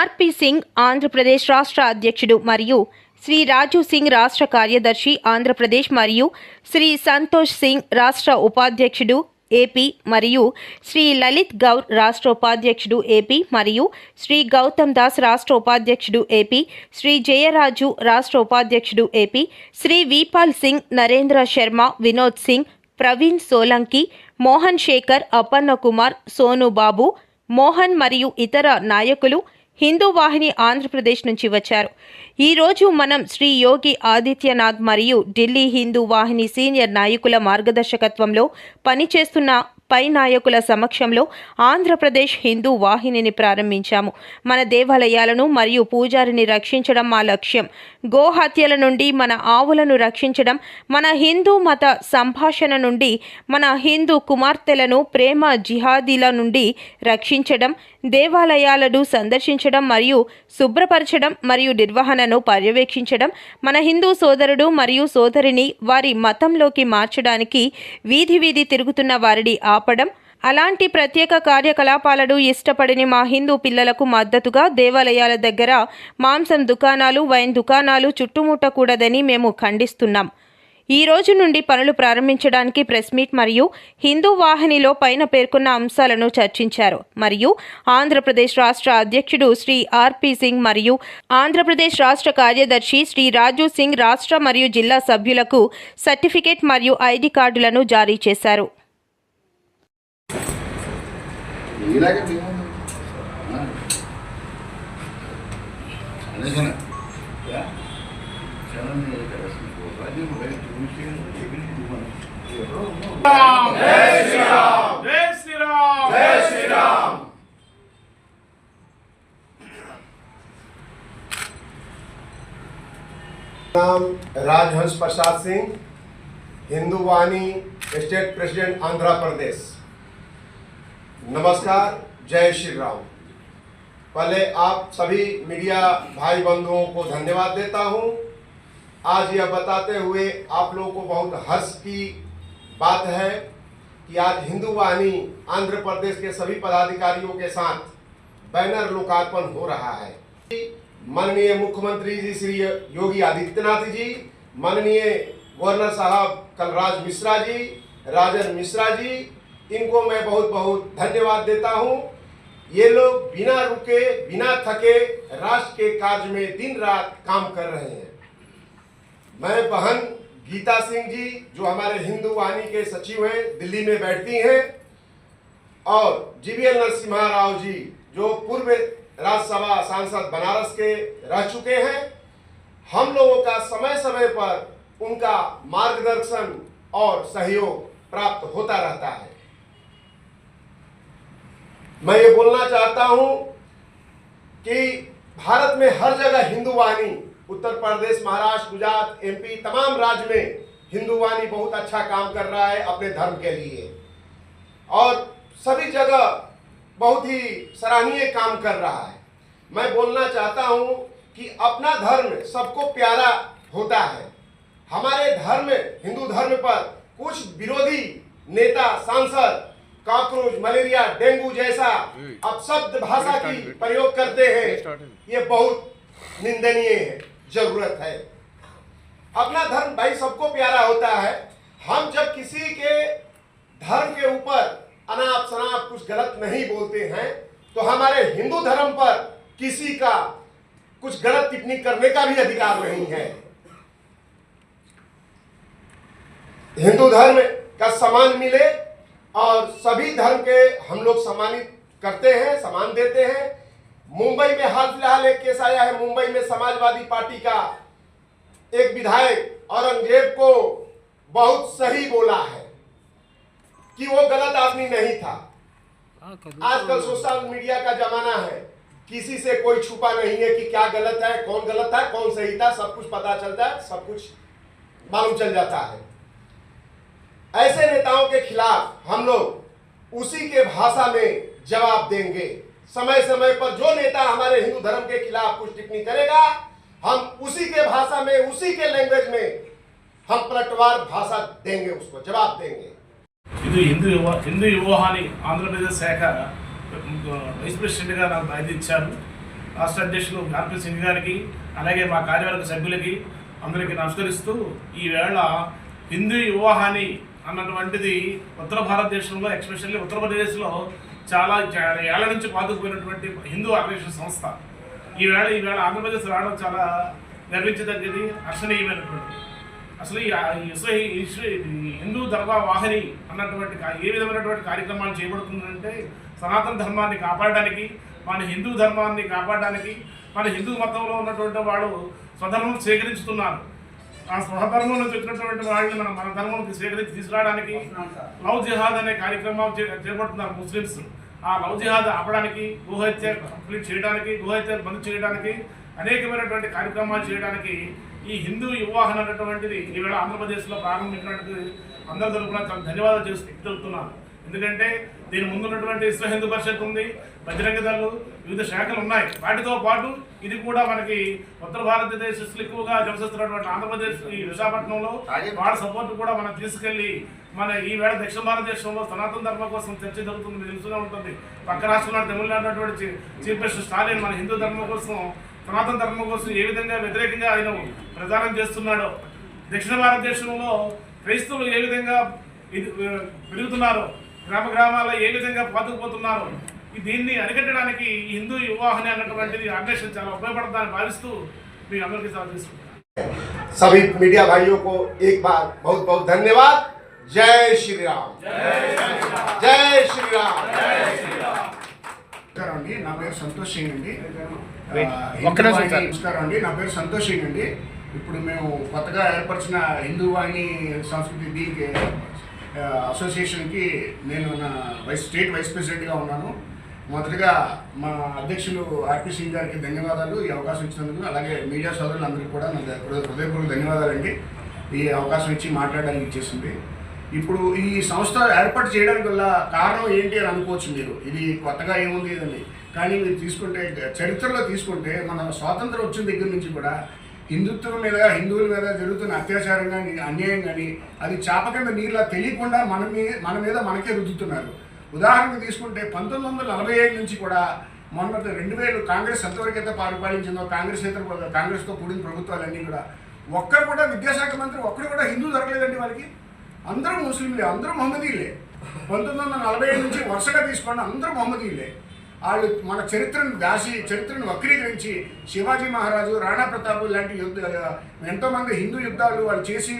ఆర్పి సింగ్ ఆంధ్రప్రదేశ్ రాష్ట్ర అధ్యక్షుడు మరియు శ్రీ రాజు సింగ్ రాష్ట్ర కార్యదర్శి ఆంధ్రప్రదేశ్ మరియు శ్రీ సంతోష్ సింగ్ రాష్ట్ర ఉపాధ్యక్షుడు ఏపీ మరియు శ్రీ లలిత్ గౌర్ రాష్ట్ర ఉపాధ్యక్షుడు ఏపీ మరియు శ్రీ గౌతమ్ దాస్ రాష్ట్ర ఉపాధ్యక్షుడు ఏపీ, శ్రీ జయరాజు రాష్ట్ర ఉపాధ్యక్షుడు ఏపీ, శ్రీ వీపాల్ సింగ్, నరేంద్ర శర్మ, వినోద్ సింగ్, ప్రవీణ్ సోలంకి, మోహన్ శేఖర్, అపన్న కుమార్, సోను బాబు, మోహన్ మరియు ఇతర నాయకులు హిందూ వాహిని ఆంధ్రప్రదేశ్ నుంచి వచ్చారు. ఈరోజు మనం శ్రీ యోగి ఆదిత్యనాథ్ మరియు ఢిల్లీ హిందూ వాహిని సీనియర్ నాయకుల మార్గదర్శకత్వంలో పనిచేస్తున్న పై నాయకుల సమక్షంలో ఆంధ్రప్రదేశ్ హిందూ వాహినిని ప్రారంభించాము. మన దేవాలయాలను మరియు పూజారిని రక్షించడం మా లక్ష్యం. గోహత్యల నుండి మన ఆవులను రక్షించడం, మన హిందూ మత సంభాషణ నుండి మన హిందూ కుమార్తెలను ప్రేమ జిహాదీల నుండి రక్షించడం, దేవాలయాలను సందర్శించడం మరియు శుభ్రపరచడం మరియు నిర్వహణను పర్యవేక్షించడం, మన హిందూ సోదరుడు మరియు సోదరిని వారి మతంలోకి మార్చడానికి వీధి వీధి తిరుగుతున్న వారిని ఆపడం, అలాంటి ప్రత్యేక కార్యకలాపాలను ఇష్టపడని మా హిందూ పిల్లలకు మద్దతుగా దేవాలయాల దగ్గర మాంసం దుకాణాలు, వైన్ దుకాణాలు చుట్టుముట్టకూడదని మేము ఖండిస్తున్నాం. ఈ రోజు నుండి పనులు ప్రారంభించడానికి ప్రెస్ మీట్ మరియు హిందూ వాహినిలో పైన పేర్కొన్న అంశాలను చర్చించారు మరియు ఆంధ్రప్రదేశ్ రాష్ట్ర అధ్యక్షుడు శ్రీ ఆర్పి సింగ్ మరియు ఆంధ్రప్రదేశ్ రాష్ట్ర కార్యదర్శి శ్రీ రాజు సింగ్ రాష్ట్ర మరియు జిల్లా సభ్యులకు సర్టిఫికేట్ మరియు ఐడి కార్డులను జారీ చేశారు. नाम राजहंस प्रसाद सिंह, हिंदू वाहिनी स्टेट प्रेसिडेंट आंध्र प्रदेश। नमस्कार, जय श्री राम। पहले आप सभी मीडिया भाई बंधुओं को धन्यवाद देता हूं। आज यह बताते हुए आप लोगों को बहुत हर्ष की बात है कि आज हिंदू वाहिनी आंध्र प्रदेश के सभी पदाधिकारियों के साथ बैनर लोकार्पण हो रहा है। माननीय मुख्यमंत्री जी श्री योगी आदित्यनाथ जी, माननीय गवर्नर साहब कलराज मिश्रा जी, राजन मिश्रा जी, इनको मैं बहुत बहुत धन्यवाद देता हूं। ये लोग बिना रुके बिना थके राष्ट्र के कार्य में दिन रात काम कर रहे हैं। मैं बहन गीता सिंह जी, जो हमारे हिंदू वाहिनी के सचिव हैं, दिल्ली में बैठती हैं, और जीवीएल नरसिम्हा राव जी, जो पूर्व राज्यसभा सांसद बनारस के रह चुके हैं, हम लोगों का समय समय पर उनका मार्गदर्शन और सहयोग प्राप्त होता रहता है। मैं ये बोलना चाहता हूं कि भारत में हर जगह हिंदू वाहिनी, उत्तर प्रदेश, महाराष्ट्र, गुजरात, एमपी, तमाम राज्य में हिंदू वाहिनी बहुत अच्छा काम कर रहा है अपने धर्म के लिए, और सभी जगह बहुत ही सराहनीय काम कर रहा है। मैं बोलना चाहता हूं कि अपना धर्म सबको प्यारा होता है। हमारे धर्म, हिंदू धर्म पर कुछ विरोधी नेता, सांसद कॉकरोच, मलेरिया, डेंगू जैसा अपशब्द भाषा की प्रयोग करते हैं। ये बहुत निंदनीय है, जरूरत है। अपना धर्म भाई सबको प्यारा होता है। हम जब किसी के धर्म के ऊपर अनाप शनाप कुछ गलत नहीं बोलते हैं, तो हमारे हिंदू धर्म पर किसी का कुछ गलत टिप्पणी करने का भी अधिकार नहीं है। हिंदू धर्म का सम्मान मिले, और सभी धर्म के हम लोग सम्मानित करते हैं, सम्मान देते हैं। मुंबई में हाल फिलहाल एक केस आया है। मुंबई में समाजवादी पार्टी का एक विधायक औरंगजेब को बहुत सही बोला है कि वो गलत आदमी नहीं था। आजकल सोशल मीडिया का जमाना है, किसी से कोई छुपा नहीं है कि क्या गलत है, कौन गलत है, कौन सही था, सब कुछ पता चलता है, सब कुछ मालूम चल जाता है। ऐसे नेताओं के खिलाफ हम लोग उसी के भाषा में जवाब देंगे। समय समय पर जो नेता हमारे हिंदू धर्म के खिलाफ कुछ टिप्पणी करेगा, हम उसी के भाषा में, उसी के लैंग्वेज में हम पलटवार भाषा देंगे, उसको जवाब देंगे। हिंदू युवा हानि आंध्र प्रदेश शाख వైస్ ప్రెసిడెంట్గా నాకు బాధ్యత ఇచ్చారు. రాష్ట్ర అధ్యక్షులు ఆర్పి సింగ్ గారికి, అలాగే మా కార్యవర్గ సభ్యులకి అందరికీ నమస్కరిస్తూ, ఈవేళ హిందూ వివాహాన్ని అన్నటువంటిది ఉత్తర భారతదేశంలో, ఎస్పెషల్లీ ఉత్తరప్రదేశ్లో చాలా ఏళ్ల నుంచి పాతుకుపోయినటువంటి హిందూ ఆర్గనైజేషన్ సంస్థ ఈవేళ ఆంధ్రప్రదేశ్ రావడం చాలా గర్వించదగ్గది, హర్షణీయమైనటువంటి. అసలు ఈ హిందూ ధర్మ వాహిని అన్నటువంటి ఏ విధమైనటువంటి కార్యక్రమాలు చేయబడుతుందంటే సనాతన ధర్మాన్ని కాపాడడానికి, మన హిందూ ధర్మాన్ని కాపాడడానికి, మన హిందూ మతంలో ఉన్నటువంటి వాళ్ళు స్వధర్మం స్వీకరించుతున్నారు. ఆ స్వధర్మం నుంచి వచ్చినటువంటి వాళ్ళని మన ధర్మం స్వీకరించి తీసుకురావడానికి లవ్ జిహాద్ అనే కార్యక్రమం చేపడుతున్నారు ముస్లిమ్స్. ఆ లవ్ జిహాద్ ఆపడానికి, గోహత్య కంప్లీట్ చేయడానికి, గోహత్య బంద్ చేయడానికి, అనేకమైనటువంటి కార్యక్రమాలు చేయడానికి ఈ హిందూ వివాహం అనేటువంటిది ఈవేళ ఆంధ్రప్రదేశ్లో ప్రారంభించినట్టు అందరి తరఫున చాలా ధన్యవాదాలు తెలుపుతున్నాను. ఎందుకంటే దీని ముందున్నటువంటి విశ్వ హిందూ పరిషత్ ఉంది, బజరంగ దళాలు, వివిధ శాఖలు ఉన్నాయి. వాటితో పాటు ఇది కూడా మనకి ఉత్తర భారతదేశంలో ఎక్కువగా నివసిస్తున్నటువంటి ఆంధ్రప్రదేశ్ ఈ విశాఖపట్నంలో వాళ్ళ సపోర్ట్ కూడా మనం తీసుకెళ్లి మన ఈవేళ దక్షిణ భారతదేశంలో సనాతన ధర్మం కోసం చర్చ జరుగుతుంది, తెలుస్తూనే ఉంటుంది. పక్క రాష్ట్రంలో తమిళనాడు అటువంటి చీఫ్ మినిస్టర్ స్టాలిన్ మన హిందూ ధర్మం కోసం, సనాతన ధర్మం కోసం ఏ విధంగా వ్యతిరేకంగా ఆయన ప్రచారం చేస్తున్నాడో, దక్షిణ భారతదేశంలో క్రైస్తవులు ఏ విధంగా పెరుగుతున్నారో, గ్రామాల్లో ఏ విధంగా పాతుకుపోతున్నారో, దీన్ని అరికట్టడానికి ఈ హిందూ వివాహాన్ని అన్నటువంటిది ఆర్గనైజేషన్ చాలా ఉపయోగపడుతుందని భావిస్తూ మీకు అందరికీ సలహా తీసుకుంటున్నాను. सभी मीडिया भाइयों को एक बार बहुत बहुत धन्यवाद। जय श्री राम, जय श्री राम। నమస్కారం అండి, నా పేరు సంతోష్ సింగ్ అండి. నమస్కారం అండి, నా పేరు సంతోష్ సింగ్ అండి. ఇప్పుడు మేము కొత్తగా ఏర్పరిచిన హిందూ వాహిని సంస్కృతి దీనికి అసోసియేషన్కి నేను నా స్టేట్ వైస్ ప్రెసిడెంట్గా ఉన్నాను. మొదటగా మా అధ్యక్షులు ఆర్పి సింగ్ గారికి ధన్యవాదాలు ఈ అవకాశం ఇచ్చినందుకు. అలాగే మీడియా సోదరులందరికీ కూడా నా హృదయపూర్వక ధన్యవాదాలండి ఈ అవకాశం ఇచ్చి మాట్లాడడానికి ఇచ్చేసింది. ఇప్పుడు ఈ సంస్థ ఏర్పాటు చేయడానికి వల్ల కారణం ఏంటి అని అనుకోవచ్చు మీరు, ఇది కొత్తగా ఏముంది ఇదని. కానీ మీరు తీసుకుంటే చరిత్రలో తీసుకుంటే మన స్వాతంత్రం వచ్చిన దగ్గర నుంచి కూడా హిందుత్వం మీద, హిందువుల మీద జరుగుతున్న అత్యాచారం కానీ, అన్యాయం కానీ అది చాప కింద నీళ్ళ తెలియకుండా మన మీద మనకే రుద్దుతున్నారు. ఉదాహరణకు తీసుకుంటే 1947 నుంచి కూడా మొన్న 2000 కాంగ్రెస్ ఎంతవరకు అయితే పరిపాలించిందో, కాంగ్రెస్తో కూడిన ప్రభుత్వాలన్నీ కూడా ఒక్కరు కూడా విద్యాశాఖ మంత్రి ఒక్కరు కూడా హిందూ దొరకలేదండి వాళ్ళకి. అందరూ ముస్లింలే, అందరూ మహమ్మదీలే. 1947 నుంచి వరుసగా తీసుకోండి, అందరూ మహమ్మదీలే. వాళ్ళు మన చరిత్రను వక్రీకరించి శివాజీ మహారాజు, రాణా ప్రతాప్ లాంటి ఎంతోమంది హిందూ యుద్ధాలు వాళ్ళు చేసి